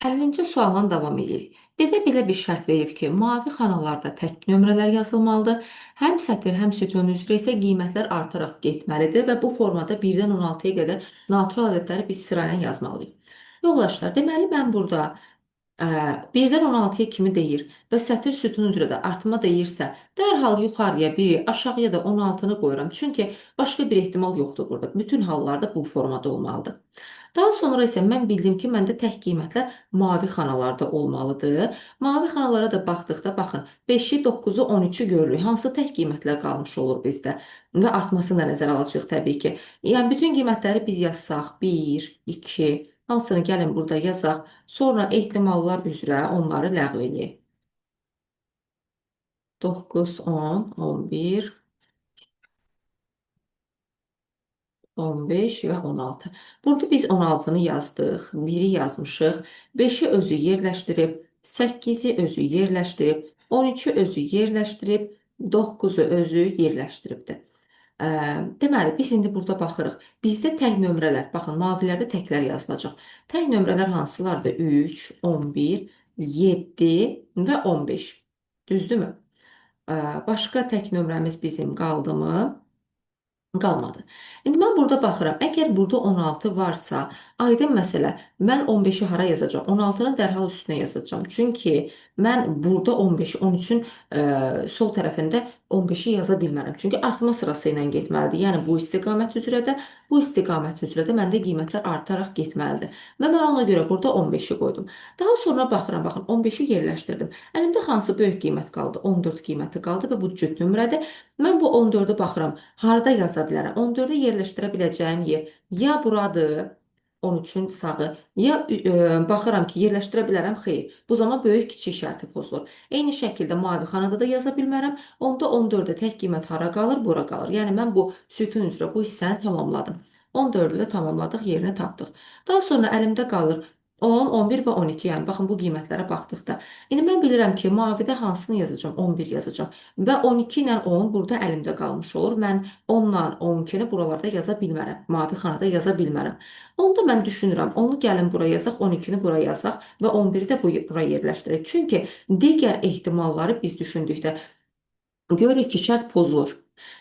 50-ci sualdan davam edirik. Bizə belə bir şərt verib ki, mavi xanalarda tək nömrələr yazılmalıdır. Həm sətr, həm sütun üzrə isə qiymətlər artaraq getməlidir və bu formada 1-dən 16-ya qədər natural ədədləri biz sırayla yazmalıyıq. Yoldaşlar, deməli mən burada 1-dən 16-ya kimi deyir və sətr sütun üzrə də artma deyirsə, dərhal yuxarıya 1-i, aşağıya da 16-nı qoyuram. Çünki başqa bir ehtimal yoxdur burada. Bütün hallarda bu formada olmalıdır. Daha sonra isə mən bildim ki, məndə tək qiymətlər mavi xanalarda olmalıdır. Mavi xanalara da baxdıqda, baxın, 5-i, 9-u, 13-ü görürük. Hansı tək qiymətlər qalmış olur bizdə? Və artmasını da nəzərə alacağıq təbii ki. Yəni, bütün qiymətləri biz yazsaq, 1, 2, hansını gəlin burada yazaq. Sonra ehtimallar üzrə onları ləğv edək. 9, 10, 11, 15 və 16. Burada biz 16-nı yazdıq, 1-i yazmışıq, 5-i özü yerləşdirib, 8-i özü yerləşdirib, 13-ü özü yerləşdirib, 9-u özü yerləşdiribdir. Deməli, biz indi burada baxırıq. Bizdə tək nömrələr, baxın, mavilərdə təklər yazılacaq. Tək nömrələr hansılardır? 3, 11, 7 və 15. Düzdürmü? Başqa tək nömrəmiz bizim qaldımı? Qalmadı. İndi mən burada baxıram. Əgər burada 16 varsa, aydın məsələ, mən 15-i hara yazacağam? 16-nın dərhal üstünə yazacağam. Çünki mən burada 15-i, 13-ün sol tərəfində 15-i yaza bilmərəm. Çünki artma sırası ilə getməlidir. Yəni bu istiqamət üzrə də, bu istiqamət üzrə də məndə qiymətlər artaraq getməlidir. Və mən ona görə burada 15-i qoydum. Daha sonra baxıram, baxın, 15-i yerləşdirdim. Əlimdə hansı böyük qiymət qaldı? 14 qiyməti qaldı və bu cüt nömrədir. Mən bu 14-ü baxıram, harda yaza bilərəm? 14-ü yerləşdirə biləcəyim yer ya buradır, 13-ün sağı, ya baxıram ki, yerləşdirə bilərəm, xeyr. Bu zaman böyük kiçik şərti pozulur. Eyni şəkildə mavi xanada da yaza bilmərəm. Onda 14-də tək qiymət hara qalır? Bura qalır. Yəni mən bu sütun üzrə bu hissəni tamamladım. 14-ü də tamamladıq, yerini tapdıq. Daha sonra əlimdə qalır 10, 11 və 12. Yəni baxın bu qiymətlərə baxdıqda. İndi mən bilirəm ki, mavidə hansını yazacağam? 11 yazacağam. Və 12 ilə 10 burada əlimdə qalmış olur. Mən 10 ilə 12-ni buralarda yaza bilmərəm. Mavi xanada yaza bilmərəm. Onda mən düşünürəm, onu gəlin bura yazaq, 12-ni bura yazaq və 11-i də bura yerləşdirək. Çünki digər ehtimalları biz düşündükdə görürük ki, şərt pozulur.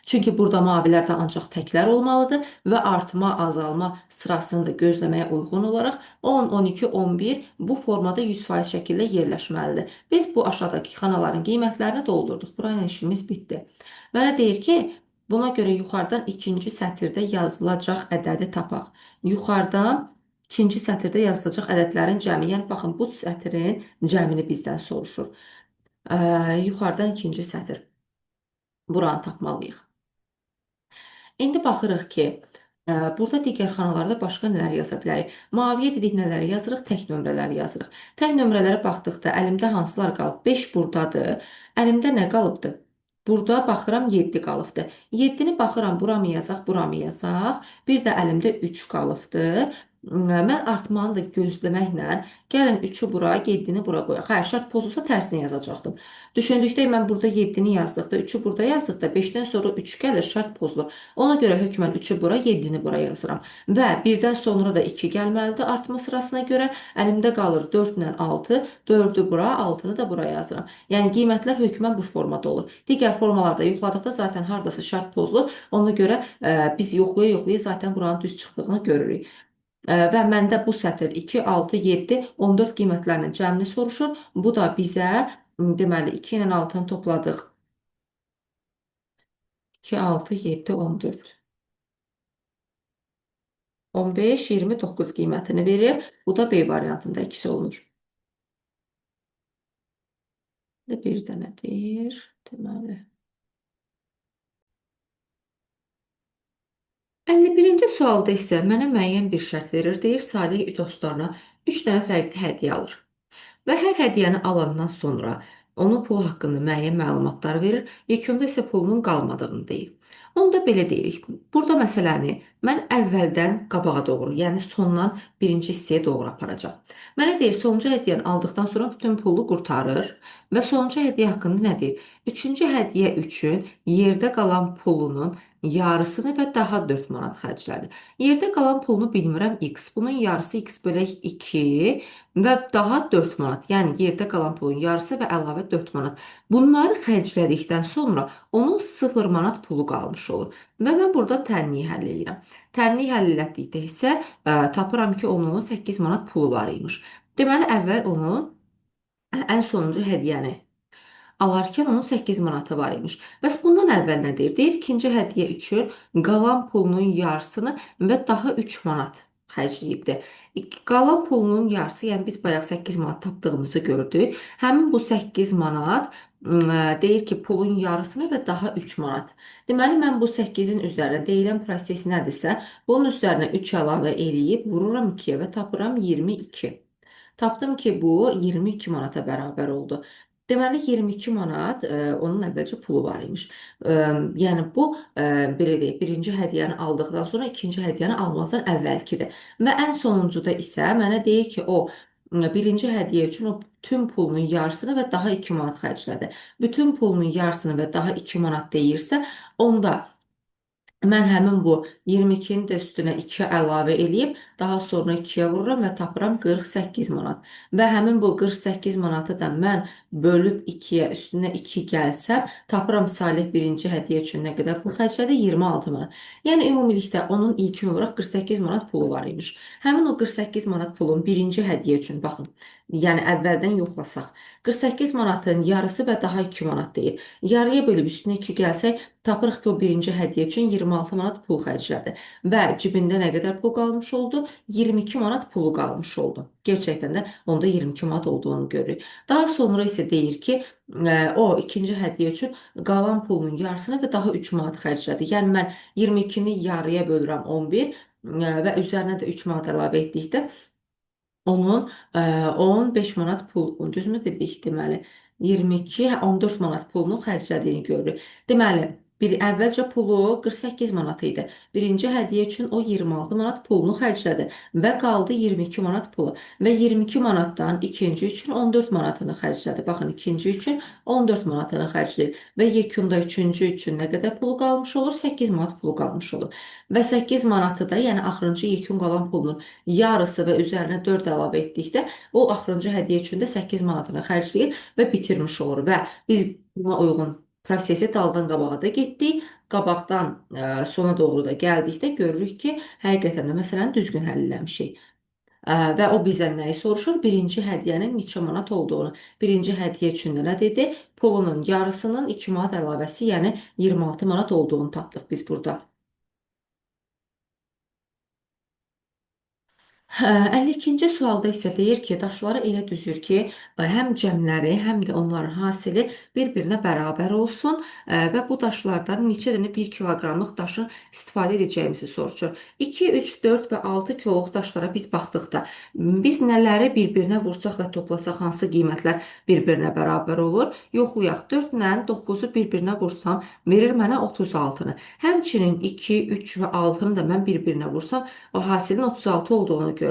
Çünki burada mavilərdə ancaq təklər olmalıdır və artma, azalma sırasını da gözləməyə uyğun olaraq 10, 12, 11 bu formada 100% şəkildə yerləşməlidir. Biz bu aşağıdakı xanaların qiymətlərini doldurduq. Burayla işimiz bitdi. Mənə deyir ki, buna görə yuxarıdan ikinci sətirdə yazılacaq ədədi tapaq. Yuxarıdan ikinci sətirdə yazılacaq ədədlərin cəmi, yəni baxın bu sətrin cəmini bizdən soruşur. Yuxarıdan ikinci sətir. Buranı tapmalıyıq. İndi baxırıq ki, burada digər xanalarda başqa nələr yaza bilərik. Maviyə dedik nələri yazırıq? Tək nömrələri yazırıq. Tək nömrələrə baxdıqda əlimdə hansılar qalıb? 5 buradadır. Əlimdə nə qalıbdır? Burada baxıram 7 qalıbdır. 7-ni baxıram buramı yazaq, buramı yazaq. Bir də əlimdə 3 qalıbdır. Mən artmanı da gözləməklə gəlin 3-ü bura, 7-ni bura qoyaq. Hə, şərt pozulsa tərsini yazacaqdım. Düşündükdə mən burada 7-ni yazdıqda, 3-ü burada yazdıqda 5-dən sonra 3 gəlir, şərt pozulur. Ona görə hökmən 3-ü bura, 7-ni bura yazıram. Və 1-dən sonra da 2 gəlməlidir artma sırasına görə. Əlimdə qalır 4 ilə 6, 4-ü bura, 6-nı da bura yazıram. Yəni qiymətlər hökmən bu formada olur. Digər formalarda yoxladıqda zaten hardasa şərt pozulur. Ona görə biz yoxlaya-yoxlaya zaten buranın düz çıxdığını görürük. Və məndə bu sətr 2, 6, 7, 14 qiymətlərinin cəmini soruşur. Bu da bizə deməli 2 ilə 6-nı topladıq. 2, 6, 7, 14. 15, 29 qiymətini verir. Bu da B variantında ikisi olur. Bir dənədir. Deməli. 51-ci sualda isə mənə müəyyən bir şərt verir. Deyir, Salih dostlarına 3 dənə fərqli hədiyyə alır. Və hər hədiyyəni alandan sonra onun pulu haqqında müəyyən məlumatlar verir, yekunda isə pulunun qalmadığını deyir. Onda belə deyirik. Burada məsələni mən əvvəldən qabağa doğru, yəni sondan birinci hissəyə doğru aparacağam. Mənə deyir, sonuncu hədiyyəni aldıqdan sonra bütün pulu qurtarır və sonuncu hədiyyə haqqında nə deyir? Üçüncü hədiyyə üçün yerdə qalan pulunun yarısını və daha 4 manat xərclədi. Yerdə qalan pulunu bilmirəm x. Bunun yarısı x bölək 2 və daha 4 manat. Yəni yerdə qalan pulun yarısı və əlavə 4 manat. Bunları xərclədikdən sonra onun 0 manat pulu qalmış olur. Və mən burada tənliyi həll edirəm. Tənliyi həll etdikdə isə tapıram ki, onun 8 manat pulu var imiş. Deməli, əvvəl onun ən sonuncu hədiyyəni alarkən onun 8 manatı var imiş. Bəs bundan əvvəl nə deyir? Deyir, ikinci hədiyyə üçün qalan pulunun yarısını və daha 3 manat xərcləyibdir. Qalan pulunun yarısı, yəni biz bayaq 8 manat tapdığımızı gördük. Həmin bu 8 manat deyir ki, pulun yarısını və daha 3 manat. Deməli, mən bu 8-in üzərinə deyilən proses nədirsə, bunun üzərinə 3 əlavə eləyib, vururam 2-yə və tapıram 22. Tapdım ki, bu 22 manata bərabər oldu. Deməli 22 manat onun əvvəlcə pulu var imiş. Yəni bu belə deyək, birinci hədiyyəni aldıqdan sonra ikinci hədiyyəni almazdan əvvəlkidir. Və ən sonuncuda isə mənə deyir ki, o birinci hədiyyə üçün o tüm pulunun yarısını və daha 2 manat xərclədi. Bütün pulunun yarısını və daha 2 manat deyirsə, onda mən həmin bu 22-ni də üstünə 2 əlavə eləyib, daha sonra 2-yə vururam və tapıram 48 manat. Və həmin bu 48 manatı da mən bölüb 2-yə, üstünə 2 gəlsəm, tapıram Salih birinci hədiyyə üçün nə qədər pul xərclədi? 26 manat. Yəni ümumilikdə onun ilkin olaraq 48 manat pulu var imiş. Həmin o 48 manat pulun birinci hədiyyə üçün baxın. Yəni əvvəldən yoxlasaq, 48 manatın yarısı və daha 2 manat deyil. Yarıya bölüb üstünə 2 gəlsək, tapırıq ki, o birinci hədiyyə üçün 26 manat pul xərclədi. Və cibində nə qədər pul qalmış oldu? 22 manat pulu qalmış oldu. Gerçəkdən də onda 22 manat olduğunu görürük. Daha sonra isə deyir ki, o ikinci hədiyyə üçün qalan pulunun yarısını və daha 3 manat xərclədi. Yəni mən 22-ni yarıya bölürəm 11 və üzərinə də 3 manat əlavə etdikdə onun 15 manat pul, düzmü dedik deməli, 22, 14 manat pulunu xərclədiyini görürük. Deməli, əvvəlcə pulu 48 manat idi. Birinci hədiyyə üçün o 26 manat pulunu xərclədi və qaldı 22 manat pulu. Və 22 manatdan ikinci üçün 14 manatını xərclədi. Baxın, ikinci üçün 14 manatını xərcləyir və yekunda üçüncü üçün nə qədər pulu qalmış olur? 8 manat pulu qalmış olur. Və 8 manatı da, yəni axırıncı yekun qalan pulunun yarısı və üzərinə 4 əlavə etdikdə o axırıncı hədiyyə üçün də 8 manatını xərcləyir və bitirmiş olur. Və biz buna uyğun prosesi daldan qabağa da getdik. Qabaqdan sona doğru da gəldikdə görürük ki, həqiqətən də məsələni düzgün həll eləmişik. Və o bizdən nəyi soruşur? Birinci hədiyyənin neçə manat olduğunu. Birinci hədiyyə üçün də nə dedi? Pulunun yarısının 2 manat əlavəsi, yəni 26 manat olduğunu tapdıq biz burada. 52-ci sualda isə deyir ki, daşları elə düzür ki, həm cəmləri, həm də onların hasili bir-birinə bərabər olsun və bu daşlardan neçə dənə 1 kiloqramlıq daşı istifadə edəcəyimizi soruşur. 2, 3, 4 və 6 kiloluq daşlara biz baxdıqda, biz nələri bir-birinə vursaq və toplasaq hansı qiymətlər bir-birinə bərabər olur? Yoxlayaq. 4 ilə 9-u bir-birinə vursam, verir mənə 36-nı. Həmçinin 2, 3 və 6-nı da mən bir-birinə vursam, o hasilin 36 olduğunu görürəm.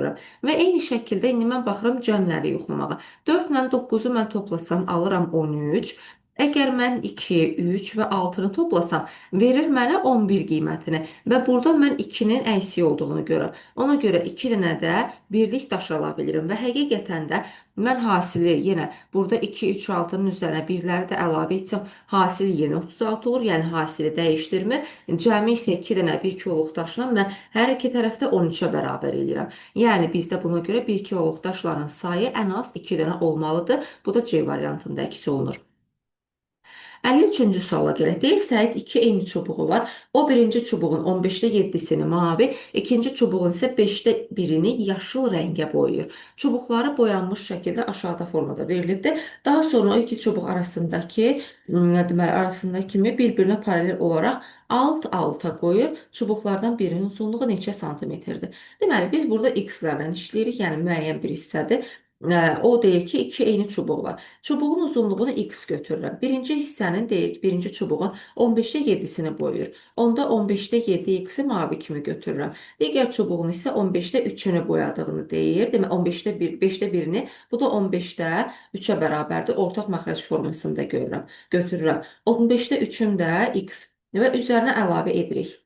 Və eyni şəkildə indi mən baxıram cəmləri yoxlamağa. 4 ilə 9-u mən toplasam alıram 13. Əgər mən 2, 3 və 6-nı toplasam, verir mənə 11 qiymətini. Və burada mən 2-nin əksi olduğunu görürəm. Ona görə 2 dənə də birlik daş ala bilirim. Və həqiqətən də mən hasili yenə burada 2, 3, 6-nın üzərinə birləri də əlavə etsəm, hasil yenə 36 olur. Yəni hasili dəyişdirmir. Cəmi isə 2 dənə 1 kiloluq daşla mən hər iki tərəfdə 13-ə bərabər eləyirəm. Yəni bizdə buna görə 1 kiloluq daşların sayı ən az 2 dənə olmalıdır. Bu da C variantında əks olunur. 53-cü suala gələk. Deyir, Səid 2 eyni çubuğu var. O birinci çubuğun 15-də 7-sini mavi, ikinci çubuğun isə 5-də 1-ini yaşıl rəngə boyayır. Çubuqları boyanmış şəkildə aşağıda formada verilibdir. Daha sonra o iki çubuq arasındakı deməli arasındakı kimi bir-birinə paralel olaraq alt-alta qoyur. Çubuqlardan birinin uzunluğu neçə santimetrdir? Deməli, biz burada x-lərlə işləyirik, yəni müəyyən bir hissədir. O deyir ki, 2 eyni çubuq var. Çubuğun uzunluğunu x götürürəm. Birinci hissənin deyir ki, birinci çubuğun 15-də 7-sini boyuyur. Onda 15-də 7x-i mavi kimi götürürəm. Digər çubuğun isə 15-də 3-ünü boyadığını deyir. Demək 15-də 1, 5-də 1-ini, bu da 15-də 3-ə bərabərdir. Ortaq məxrəc formasında görürəm, götürürəm. 15-də 3-ün də x və üzərinə əlavə edirik.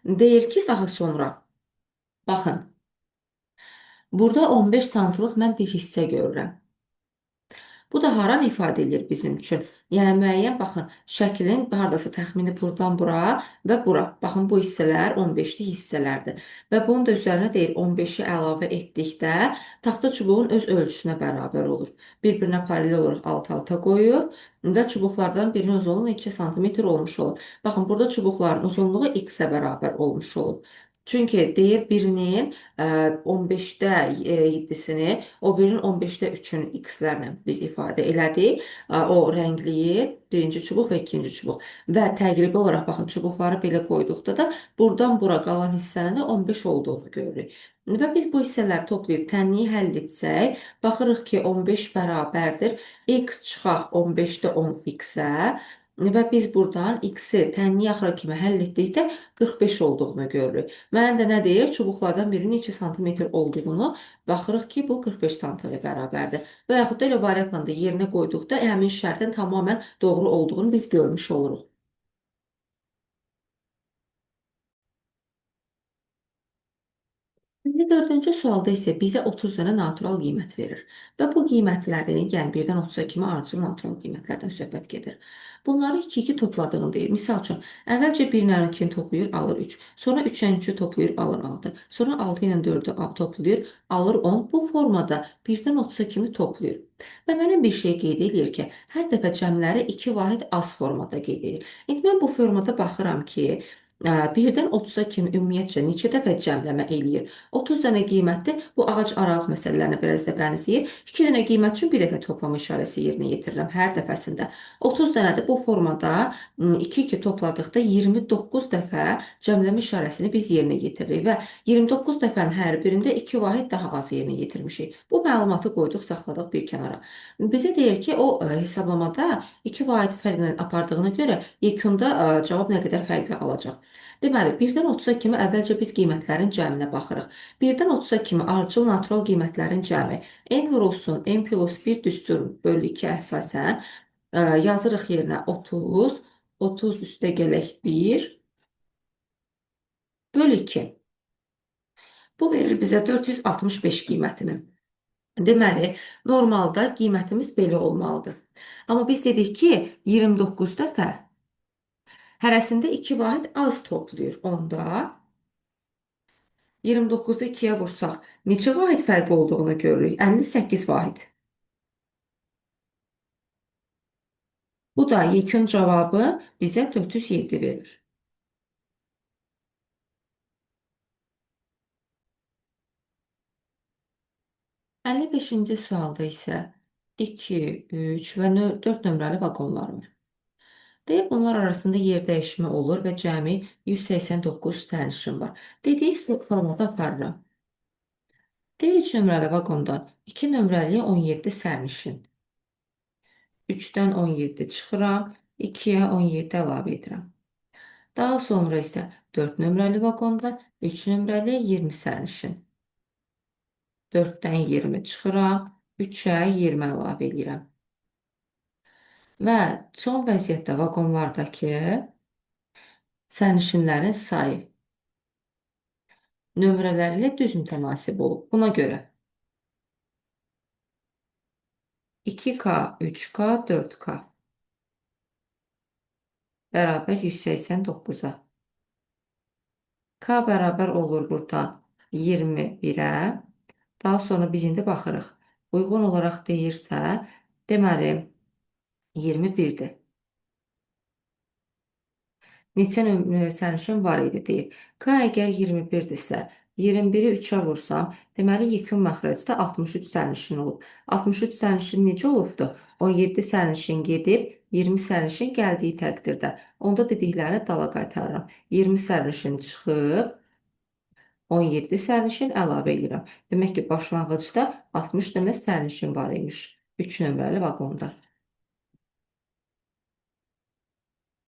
Deyir ki, daha sonra, baxın, burada 15 santlıq mən bir hissə görürəm. Bu da haranı ifadə edir bizim üçün? Yəni müəyyən, baxın, şəklin hardasa təxmini buradan bura və bura. Baxın, bu hissələr 15-li hissələrdir. Və bunun da üzərinə deyir 15-i əlavə etdikdə taxta çubuğun öz ölçüsünə bərabər olur. Bir-birinə paralel olaraq alt-alta qoyur və çubuqlardan birinin uzunluğu 2 sm olmuş olur. Baxın, burada çubuqların uzunluğu x-ə bərabər olmuş olur. Çünki deyir birinin 15-də 7-sini, o birinin 15-də 3-ünü x-lərlə biz ifadə elədik. O rəngləyir birinci çubuq və ikinci çubuq. Və təqribi olaraq baxın çubuqları belə qoyduqda da buradan bura qalan hissənin də 15 olduğunu görürük. Və biz bu hissələri toplayıb tənliyi həll etsək, baxırıq ki 15 bərabərdir x çıxaq 15-də 10x-ə. Və biz buradan x-i tənliyi axıra kimi həll etdikdə 45 olduğunu görürük. Mənə də nə deyir? Çubuqlardan birinin 2 sm olduğunu baxırıq ki, bu 45 sm bərabərdir. Və yaxud da elə variantla da yerinə qoyduqda həmin şərtin tamamilə doğru olduğunu biz görmüş oluruq. İndi dördüncü sualda isə bizə 30 dənə natural qiymət verir. Və bu qiymətlərin, yəni 1-dən 30-a kimi ardıcıl natural qiymətlərdən söhbət gedir. Bunları 2-2 topladığını deyir. Misal üçün, əvvəlcə 1-lə 2-ni toplayır, alır 3. Sonra 3-lə 3-ü toplayır, alır 6. Sonra 6 ilə 4-ü toplayır, alır 10. Bu formada 1-dən 30-a kimi toplayır. Və mənə bir şey qeyd edir ki, hər dəfə cəmləri 2 vahid az formada qeyd edir. İndi mən bu formada baxıram ki, 1-dən 30-a kimi ümumiyyətcə neçə dəfə cəmləmə eləyir? 30 dənə qiymətli bu ağac aralıq məsələlərinə biraz da bənzəyir. 2 dənə qiymət üçün bir dəfə toplama işarəsi yerinə yetirirəm hər dəfəsində. 30 dənədir bu formada 2-2 topladıqda 29 dəfə cəmləmə işarəsini biz yerinə yetiririk və 29 dəfənin hər birində 2 vahid daha az yerinə yetirmişik. Bu məlumatı qoyduq, saxladıq bir kənara. Bizə deyir ki, o hesablamada 2 vahid fərqlə apardığına görə yekunda cavab nə qədər fərqli alacaq. Deməli, 1-dən 30-a kimi əvvəlcə biz qiymətlərin cəminə baxırıq. 1-dən 30-a kimi ardıcıl natural qiymətlərin cəmi n vurulsun n plus 1 düstur bölü 2 əsasən yazırıq yerinə 30, 30 üstə gələk 1 bölü 2. Bu verir bizə 465 qiymətini. Deməli, normalda qiymətimiz belə olmalıdır. Amma biz dedik ki, 29 dəfə hərəsində 2 vahid az toplayır. Onda 29-u 2-yə vursaq, neçə vahid fərqi olduğunu görürük? 58 vahid. Bu da yekun cavabı bizə 407 verir. Əlli beşinci sualda isə 2, 3 və 4 nömrəli vaqonlar var. Deyir, bunlar arasında yer dəyişmə olur və cəmi 189 sərnişin var. Dediyi formada aparıram. Deyir, 3 nömrəli vaqondan 2 nömrəliyə 17 sərnişin. 3-dən 17 çıxıram, 2-yə 17 əlavə edirəm. Daha sonra isə 4 nömrəli vaqondan 3 nömrəliyə 20 sərnişin. 4-dən 20 çıxıram, 3-ə 20 əlavə edirəm. Və son vəziyyətdə vaqonlardakı sərnişinlərin sayı nömrələri ilə düz mütənasib olub. Buna görə 2K, 3K, 4K bərabər 189-a. K bərabər olur buradan 21-ə. Daha sonra biz indi baxırıq. Uyğun olaraq deyirsə, deməli 21-dir. Neçə sərnişin var idi deyir. K əgər 21-dirsə, 21-i 3-ə vursam, deməli yekun məxrəcdə 63 sərnişin olub. 63 sərnişin necə olubdu? 17 sərnişin gedib, 20 sərnişin gəldiyi təqdirdə. Onda dediklərini dala qaytarıram. 20 sərnişin çıxıb, 17 sərnişin əlavə edirəm. Demək ki, başlanğıcda 60 dənə sərnişin var imiş. 3 nömrəli vaqonda.